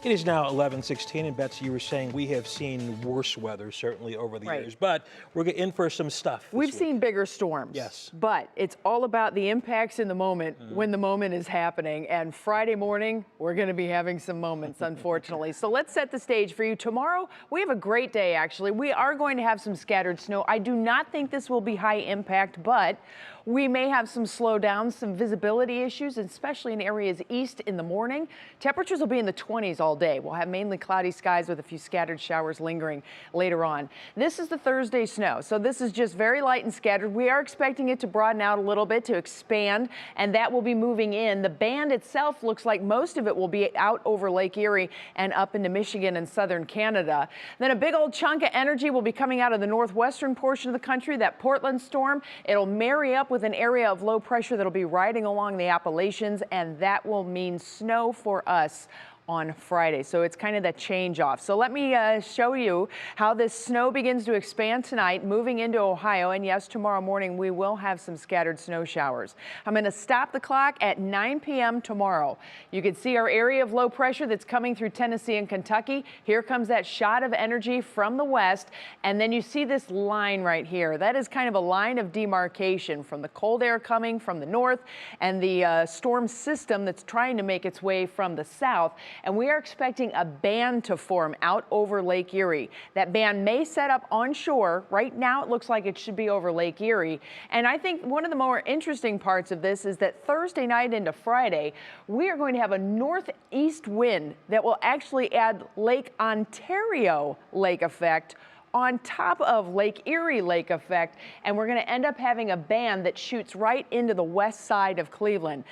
It is now 11:16, and Betsy, you were saying we have seen worse weather, certainly over the years, but we're in for some stuff. We've seen bigger storms. Yes. But it's all about the impacts in the moment when the moment is happening. And Friday morning, we're going to be having some moments, unfortunately. So let's set the stage for you. Tomorrow, we have a great day, actually. We are going to have some scattered snow. I do not think this will be high impact, but we may have some slowdowns, some visibility issues, especially in areas east in the morning. Temperatures will be in the 20s all day. We'll have mainly cloudy skies with a few scattered showers lingering later on. This is the Thursday snow, so this is just very light and scattered. We are expecting it to broaden out a little bit, to expand, and that will be moving in. The band itself looks like most of it will be out over Lake Erie and up into Michigan and southern Canada. Then a big old chunk of energy will be coming out of the northwestern portion of the country, that Portland storm. It'll marry up with an area of low pressure that'll be riding along the Appalachians, and that will mean snow for us on Friday. So it's kind of that change off. So let me show you how this snow begins to expand tonight, moving into Ohio. And yes, tomorrow morning we will have some scattered snow showers. I'm going to stop the clock at 9 p.m. tomorrow. You can see our area of low pressure that's coming through Tennessee and Kentucky. Here comes that shot of energy from the west. And then you see this line right here. That is kind of a line of demarcation from the cold air coming from the north and the storm system that's trying to make its way from the south. And we are expecting a band to form out over Lake Erie. That band may set up onshore. Right now, it looks like it should be over Lake Erie. And I think one of the more interesting parts of this is that Thursday night into Friday, we are going to have a northeast wind that will actually add Lake Ontario lake effect on top of Lake Erie lake effect. And we're going to end up having a band that shoots right into the west side of Cleveland.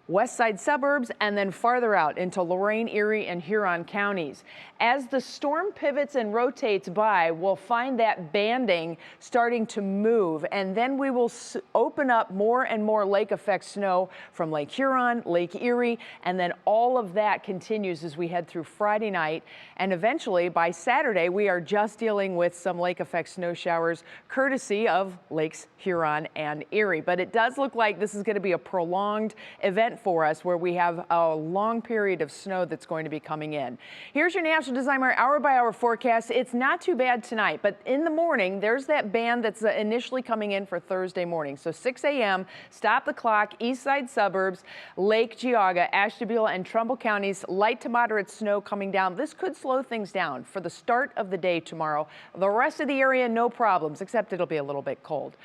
West side suburbs, and then farther out into Lorain, Erie, and Huron counties. As the storm pivots and rotates by, we'll find that banding starting to move, and then we will open up more and more lake effect snow from Lake Huron, Lake Erie, and then all of that continues as we head through Friday night. And eventually, by Saturday, we are just dealing with some lake effect snow showers courtesy of Lakes Huron and Erie. But it does look like this is going to be a prolonged event for us, where we have a long period of snow that's going to be coming in. Here's your National Design Weather hour-by-hour forecast. It's not too bad tonight, but in the morning, there's that band that's initially coming in for Thursday morning. So 6 a.m., stop the clock, east side suburbs, Lake Geauga, Ashtabula, and Trumbull counties, light to moderate snow coming down. This could slow things down for the start of the day tomorrow. The rest of the area, no problems, except it'll be a little bit cold.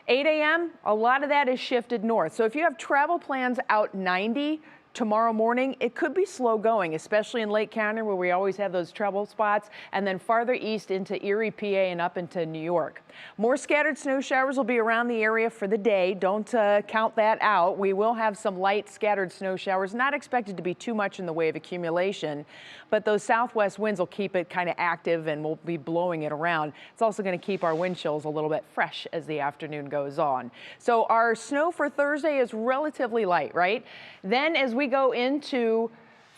8 a.m., a lot of that is shifted north. So if you have travel plans out 90 tomorrow morning, it could be slow going, especially in Lake County, where we always have those trouble spots, and then farther east into Erie, PA, and up into New York. More scattered snow showers will be around the area for the day. Don't count that out. We will have some light scattered snow showers, not expected to be too much in the way of accumulation, but those southwest winds will keep it kind of active and we'll be blowing it around. It's also going to keep our wind chills a little bit fresh as the afternoon goes on. So our snow for Thursday is relatively light, right? Then as we go into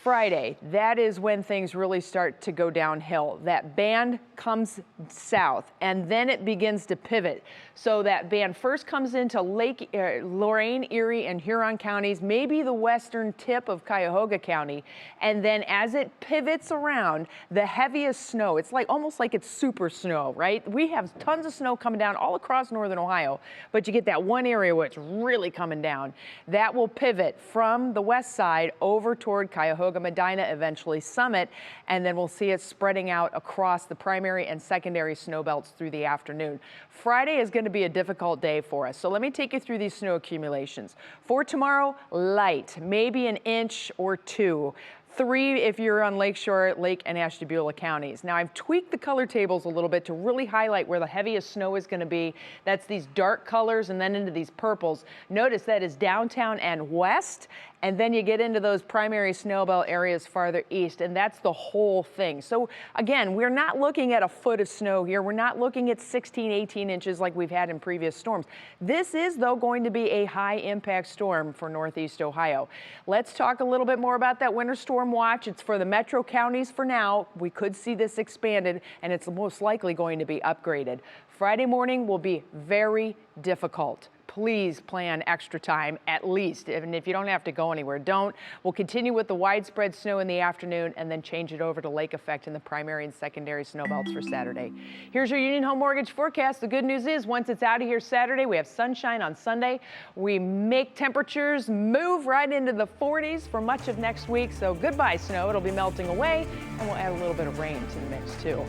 Friday, that is when things really start to go downhill. That band comes south, and then it begins to pivot. So that band first comes into Lake Lorain, Erie, and Huron counties, maybe the western tip of Cuyahoga County, and then as it pivots around, the heaviest snow, it's like almost like it's super snow, right? We have tons of snow coming down all across northern Ohio, but you get that one area where it's really coming down. That will pivot from the west side over toward Cuyahoga, Medina, eventually Summit, and then we'll see it spreading out across the primary and secondary snow belts through the afternoon. Friday is going to be a difficult day for us, so let me take you through these snow accumulations. For tomorrow, light, maybe an inch or two. 3 if you're on Lakeshore, Lake, and Ashtabula counties. Now, I've tweaked the color tables a little bit to really highlight where the heaviest snow is going to be. That's these dark colors and then into these purples. Notice that is downtown and west, and then you get into those primary snowbelt areas farther east, and that's the whole thing. So again, we're not looking at a foot of snow here. We're not looking at 16, 18 inches like we've had in previous storms. This is, though, going to be a high impact storm for Northeast Ohio. Let's talk a little bit more about that winter storm watch. It's for the metro counties for now. We could see this expanded, and it's most likely going to be upgraded. Friday morning will be very difficult. please plan extra time at least. And if you don't have to go anywhere, don't. We'll continue with the widespread snow in the afternoon and then change it over to lake effect in the primary and secondary snow belts for Saturday. Here's your Union Home Mortgage forecast. The good news is once it's out of here Saturday, we have sunshine on Sunday. We make temperatures move right into the 40s for much of next week. So goodbye snow. It'll be melting away and we'll add a little bit of rain to the mix too.